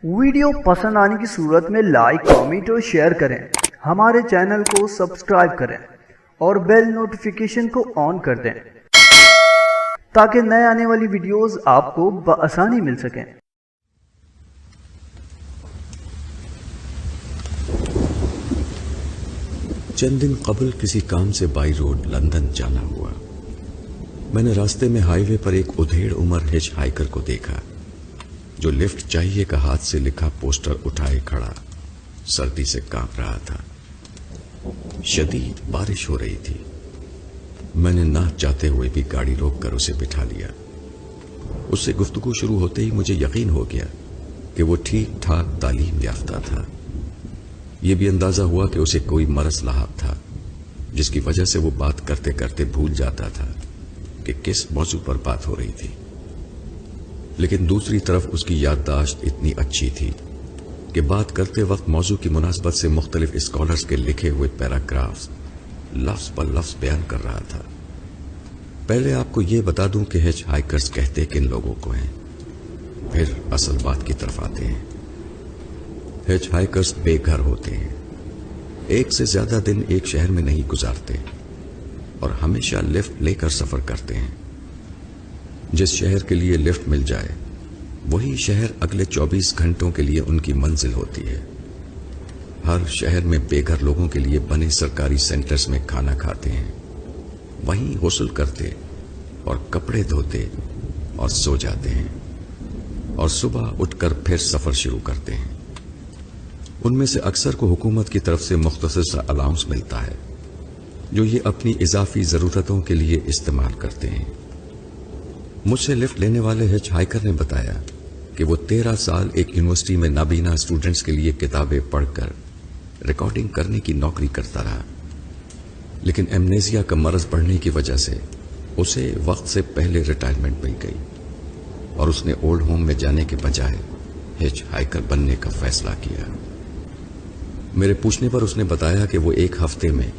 Video پسند آنے کی صورت میں لائک کامنٹ اور شیئر کریں، ہمارے چینل کو سبسکرائب کریں اور بیل نوٹیفیکیشن کو آن کر دیں تاکہ نئے آنے والی ویڈیوز آپ کو بآسانی مل سکیں۔ چند دن قبل کسی کام سے بائی روڈ لندن جانا ہوا۔ میں نے راستے میں ہائی وے پر ایک ادھیڑ عمر ہچ ہائیکر کو دیکھا جو لفٹ چاہیے کا ہاتھ سے لکھا پوسٹر اٹھائے کھڑا سردی سے کانپ رہا تھا۔ شدید بارش ہو رہی تھی۔ میں نے نہ چاہتے ہوئے بھی گاڑی روک کر اسے بٹھا لیا۔ اس سے گفتگو شروع ہوتے ہی مجھے یقین ہو گیا کہ وہ ٹھیک ٹھاک تعلیم یافتہ تھا۔ یہ بھی اندازہ ہوا کہ اسے کوئی مرض لاحق تھا جس کی وجہ سے وہ بات کرتے کرتے بھول جاتا تھا کہ کس موضوع پر بات ہو رہی تھی، لیکن دوسری طرف اس کی یادداشت اتنی اچھی تھی کہ بات کرتے وقت موضوع کی مناسبت سے مختلف اسکالرز کے لکھے ہوئے پیراگرافز لفظ پر لفظ بیان کر رہا تھا۔ پہلے آپ کو یہ بتا دوں کہ ہچ ہائیکرز کہتے کن لوگوں کو ہیں، پھر اصل بات کی طرف آتے ہیں۔ ہچ ہائیکرز بے گھر ہوتے ہیں، ایک سے زیادہ دن ایک شہر میں نہیں گزارتے اور ہمیشہ لفٹ لے کر سفر کرتے ہیں۔ جس شہر کے لیے لفٹ مل جائے وہی شہر اگلے 24 گھنٹوں کے لیے ان کی منزل ہوتی ہے۔ ہر شہر میں بے گھر لوگوں کے لیے بنے سرکاری سینٹرز میں کھانا کھاتے ہیں، وہیں غسل کرتے اور کپڑے دھوتے اور سو جاتے ہیں اور صبح اٹھ کر پھر سفر شروع کرتے ہیں۔ ان میں سے اکثر کو حکومت کی طرف سے مختصر سا الاؤنس ملتا ہے جو یہ اپنی اضافی ضرورتوں کے لیے استعمال کرتے ہیں۔ مجھ سے لفٹ لینے والے ہچ ہائیکر نے بتایا کہ وہ 13 سال ایک یونیورسٹی میں نابینا اسٹوڈنٹس کے لیے کتابیں پڑھ کر ریکارڈنگ کرنے کی نوکری کرتا رہا، لیکن ایمنیزیا کا مرض بڑھنے کی وجہ سے اسے وقت سے پہلے ریٹائرمنٹ مل گئی اور اس نے اولڈ ہوم میں جانے کے بجائے ہچ ہائیکر بننے کا فیصلہ کیا۔ میرے پوچھنے پر اس نے بتایا کہ وہ ایک ہفتے میں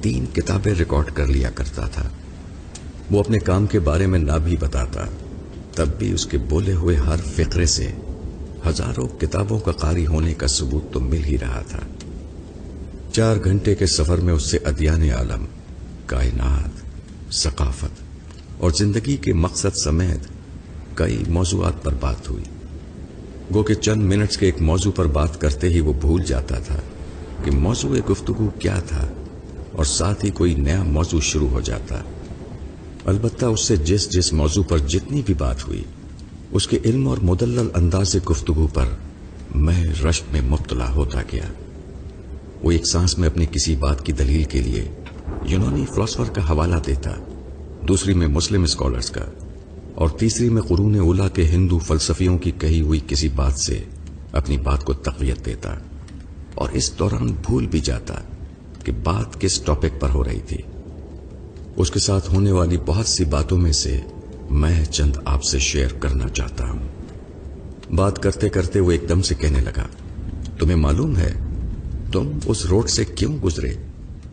3 کتابیں ریکارڈ کر لیا کرتا تھا۔ وہ اپنے کام کے بارے میں نہ بھی بتاتا، تب بھی اس کے بولے ہوئے ہر فقرے سے ہزاروں کتابوں کا قاری ہونے کا ثبوت تو مل ہی رہا تھا۔ 4 گھنٹے کے سفر میں اس سے ادیان عالم، کائنات، ثقافت اور زندگی کے مقصد سمیت کئی موضوعات پر بات ہوئی۔ گو کہ چند منٹس کے ایک موضوع پر بات کرتے ہی وہ بھول جاتا تھا کہ موضوع گفتگو کیا تھا اور ساتھ ہی کوئی نیا موضوع شروع ہو جاتا۔ البتہ اس سے جس موضوع پر جتنی بھی بات ہوئی، اس کے علم اور مدلل انداز گفتگو پر میں رشک میں مبتلا ہوتا گیا۔ وہ ایک سانس میں اپنی کسی بات کی دلیل کے لیے یونانی فلاسفر کا حوالہ دیتا، دوسری میں مسلم اسکالرز کا اور تیسری میں قرون اولیٰ کے ہندو فلسفیوں کی کہی ہوئی کسی بات سے اپنی بات کو تقویت دیتا، اور اس دوران بھول بھی جاتا کہ بات کس ٹاپک پر ہو رہی تھی۔ اس کے ساتھ ہونے والی بہت سی باتوں میں سے میں چند آپ سے شیئر کرنا چاہتا ہوں۔ بات کرتے کرتے وہ ایک دم سے کہنے لگا، تمہیں معلوم ہے تم اس روڈ سے کیوں گزرے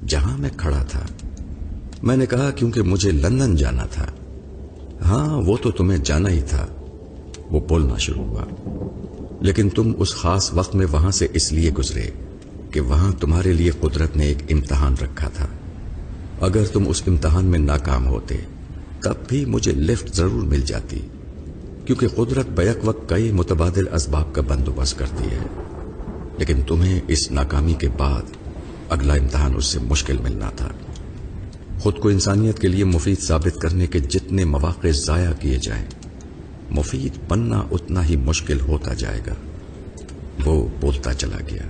جہاں میں کھڑا تھا؟ میں نے کہا کیونکہ مجھے لندن جانا تھا۔ ہاں وہ تو تمہیں جانا ہی تھا، وہ بولنا شروع ہوا، لیکن تم اس خاص وقت میں وہاں سے اس لیے گزرے کہ وہاں تمہارے لیے قدرت نے ایک امتحان رکھا تھا۔ اگر تم اس امتحان میں ناکام ہوتے تب بھی مجھے لفٹ ضرور مل جاتی، کیونکہ قدرت بیک وقت کئی متبادل اسباب کا بندوبست کرتی ہے، لیکن تمہیں اس ناکامی کے بعد اگلا امتحان اس سے مشکل ملنا تھا۔ خود کو انسانیت کے لیے مفید ثابت کرنے کے جتنے مواقع ضائع کیے جائیں، مفید بننا اتنا ہی مشکل ہوتا جائے گا۔ وہ بولتا چلا گیا۔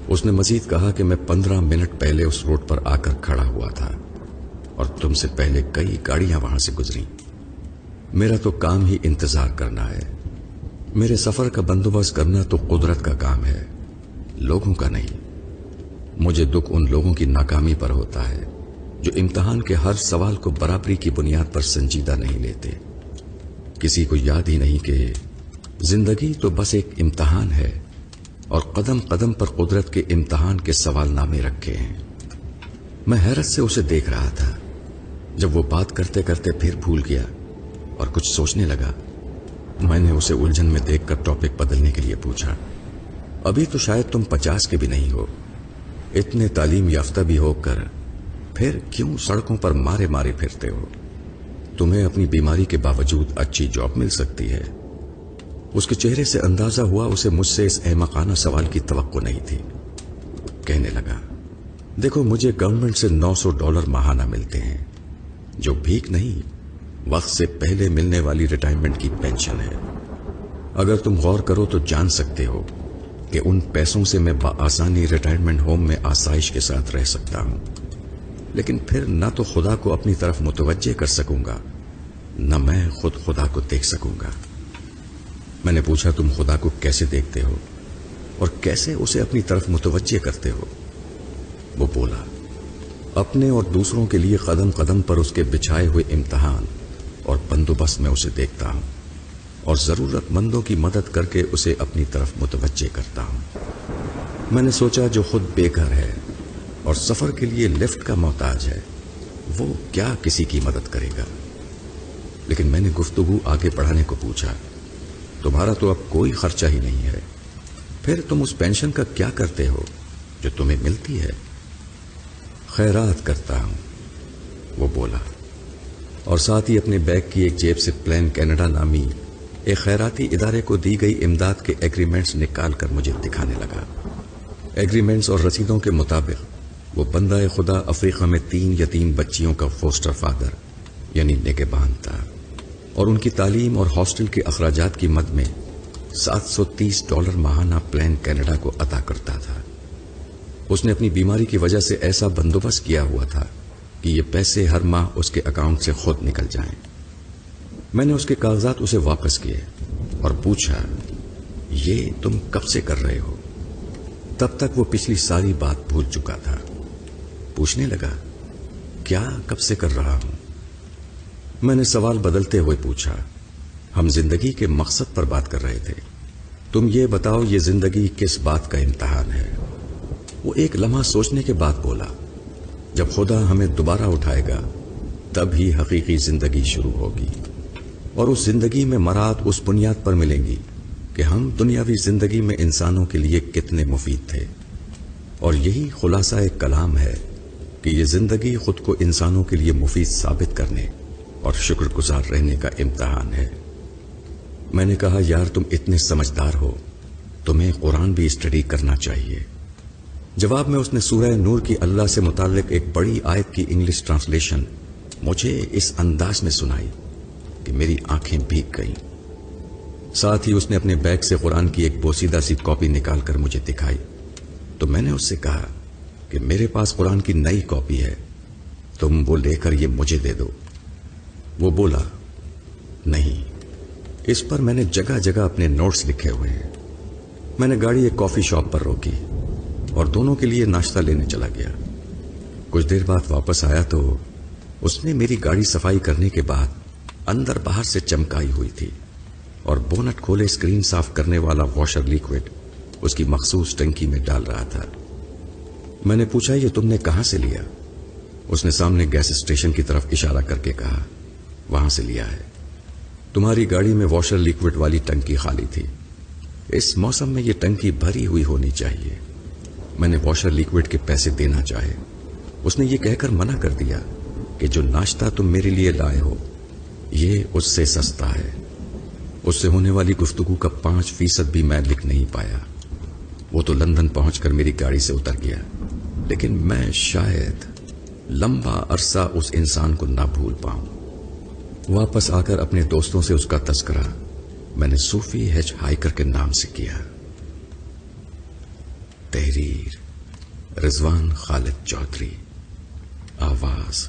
اس نے مزید کہا کہ میں 15 منٹ پہلے اس روڈ پر آ کر کھڑا ہوا تھا اور تم سے پہلے کئی گاڑیاں وہاں سے گزریں۔ میرا تو کام ہی انتظار کرنا ہے۔ میرے سفر کا بندوبست کرنا تو قدرت کا کام ہے، لوگوں کا نہیں۔ مجھے دکھ ان لوگوں کی ناکامی پر ہوتا ہے جو امتحان کے ہر سوال کو برابری کی بنیاد پر سنجیدہ نہیں لیتے۔ کسی کو یاد ہی نہیں کہ زندگی تو بس ایک امتحان ہے اور قدم قدم پر قدرت کے امتحان کے سوال نامے رکھے ہیں۔ میں حیرت سے اسے دیکھ رہا تھا۔ جب وہ بات کرتے کرتے پھر بھول گیا اور کچھ سوچنے لگا میں نے اسے الجھن میں دیکھ کر ٹاپک بدلنے کے لیے پوچھا، ابھی تو شاید تم 50 کے بھی نہیں ہو، اتنے تعلیم یافتہ بھی ہو کر پھر کیوں سڑکوں پر مارے مارے پھرتے ہو؟ تمہیں اپنی بیماری کے باوجود اچھی جاب مل سکتی ہے۔ اس کے چہرے سے اندازہ ہوا اسے مجھ سے اس احمقانہ سوال کی توقع نہیں تھی۔ کہنے لگا، دیکھو مجھے گورنمنٹ سے $900 ماہانہ ملتے ہیں، جو بھیک نہیں، وقت سے پہلے ملنے والی ریٹائرمنٹ کی پینشن ہے۔ اگر تم غور کرو تو جان سکتے ہو کہ ان پیسوں سے میں بآسانی ریٹائرمنٹ ہوم میں آسائش کے ساتھ رہ سکتا ہوں، لیکن پھر نہ تو خدا کو اپنی طرف متوجہ کر سکوں گا، نہ میں خود خدا کو دیکھ سکوں گا۔ میں نے پوچھا، تم خدا کو کیسے دیکھتے ہو اور کیسے اسے اپنی طرف متوجہ کرتے ہو؟ وہ بولا، اپنے اور دوسروں کے لیے قدم قدم پر اس کے بچھائے ہوئے امتحان اور بندوبست میں اسے دیکھتا ہوں، اور ضرورت مندوں کی مدد کر کے اسے اپنی طرف متوجہ کرتا ہوں۔ میں نے سوچا، جو خود بے گھر ہے اور سفر کے لیے لفٹ کا محتاج ہے، وہ کیا کسی کی مدد کرے گا؟ لیکن میں نے گفتگو آگے بڑھانے کو پوچھا، تمہارا تو اب کوئی خرچہ ہی نہیں ہے، پھر تم اس پینشن کا کیا کرتے ہو جو تمہیں ملتی ہے؟ خیرات کرتا ہوں، وہ بولا، اور ساتھ ہی اپنے بیگ کی ایک جیب سے پلان کینیڈا نامی ایک خیراتی ادارے کو دی گئی امداد کے ایگریمنٹس نکال کر مجھے دکھانے لگا۔ ایگریمنٹس اور رسیدوں کے مطابق وہ بندہ خدا افریقہ میں 3 یتیم بچیوں کا فوسٹر فادر یعنی نگہبان تھا، اور ان کی تعلیم اور ہاسٹل کے اخراجات کی مد میں $730 ماہانہ پلان کینیڈا کو عطا کرتا تھا۔ اس نے اپنی بیماری کی وجہ سے ایسا بندوبست کیا ہوا تھا کہ یہ پیسے ہر ماہ اس کے اکاؤنٹ سے خود نکل جائیں۔ میں نے اس کے کاغذات اسے واپس کیے اور پوچھا، یہ تم کب سے کر رہے ہو؟ تب تک وہ پچھلی ساری بات بھول چکا تھا۔ پوچھنے لگا، کیا کب سے کر رہا ہوں؟ میں نے سوال بدلتے ہوئے پوچھا، ہم زندگی کے مقصد پر بات کر رہے تھے، تم یہ بتاؤ یہ زندگی کس بات کا امتحان ہے؟ وہ ایک لمحہ سوچنے کے بعد بولا، جب خدا ہمیں دوبارہ اٹھائے گا تب ہی حقیقی زندگی شروع ہوگی، اور اس زندگی میں مراد اس بنیاد پر ملیں گی کہ ہم دنیاوی زندگی میں انسانوں کے لیے کتنے مفید تھے، اور یہی خلاصہ ایک کلام ہے کہ یہ زندگی خود کو انسانوں کے لیے مفید ثابت کرنے اور شکر گزار رہنے کا امتحان ہے۔ میں نے کہا، یار تم اتنے سمجھدار ہو، تمہیں قرآن بھی اسٹڈی کرنا چاہیے۔ جواب میں اس نے سورہ نور کی اللہ سے متعلق ایک بڑی آیت کی انگلش ٹرانسلیشن مجھے اس انداز میں سنائی کہ میری آنکھیں بھیگ گئیں۔ ساتھ ہی اس نے اپنے بیگ سے قرآن کی ایک بوسیدہ سی کاپی نکال کر مجھے دکھائی، تو میں نے اس سے کہا کہ میرے پاس قرآن کی نئی کاپی ہے، تم وہ لے کر یہ مجھے دے دو۔ وہ بولا، نہیں، اس پر میں نے جگہ جگہ اپنے نوٹس لکھے ہوئے ہیں۔ میں نے گاڑی ایک کافی شاپ پر روکی اور دونوں کے لیے ناشتہ لینے چلا گیا۔ کچھ دیر بعد واپس آیا تو اس نے میری گاڑی صفائی کرنے کے بعد اندر باہر سے چمکائی ہوئی تھی، اور بونٹ کھولے اسکرین صاف کرنے والا واشر لیکوڈ اس کی مخصوص ٹنکی میں ڈال رہا تھا۔ میں نے پوچھا، یہ تم نے کہاں سے لیا؟ اس نے سامنے گیس اسٹیشن کی طرف اشارہ کر کے کہا، وہاں سے لیا ہے، تمہاری گاڑی میں واشر لیکوڈ والی ٹنکی خالی تھی، اس موسم میں یہ ٹنکی بھری ہوئی ہونی چاہیے۔ میں نے واشر لیکوڈ کے پیسے دینا چاہے، اس نے یہ کہہ کر منع کر دیا کہ جو ناشتہ تم میرے لیے لائے ہو یہ اس سے سستا ہے۔ اس سے ہونے والی گفتگو کا 5% بھی میں لکھ نہیں پایا۔ وہ تو لندن پہنچ کر میری گاڑی سے اتر گیا، لیکن میں شاید لمبا عرصہ اس انسان کو نہ بھول پاؤں۔ واپس آ کر اپنے دوستوں سے اس کا تذکرہ میں نے صوفی ہچ ہائیکر کے نام سے کیا۔ تحریر رضوان خالد چودھری، آواز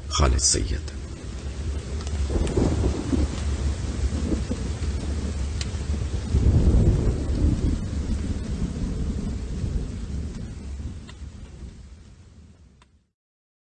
خالد سید۔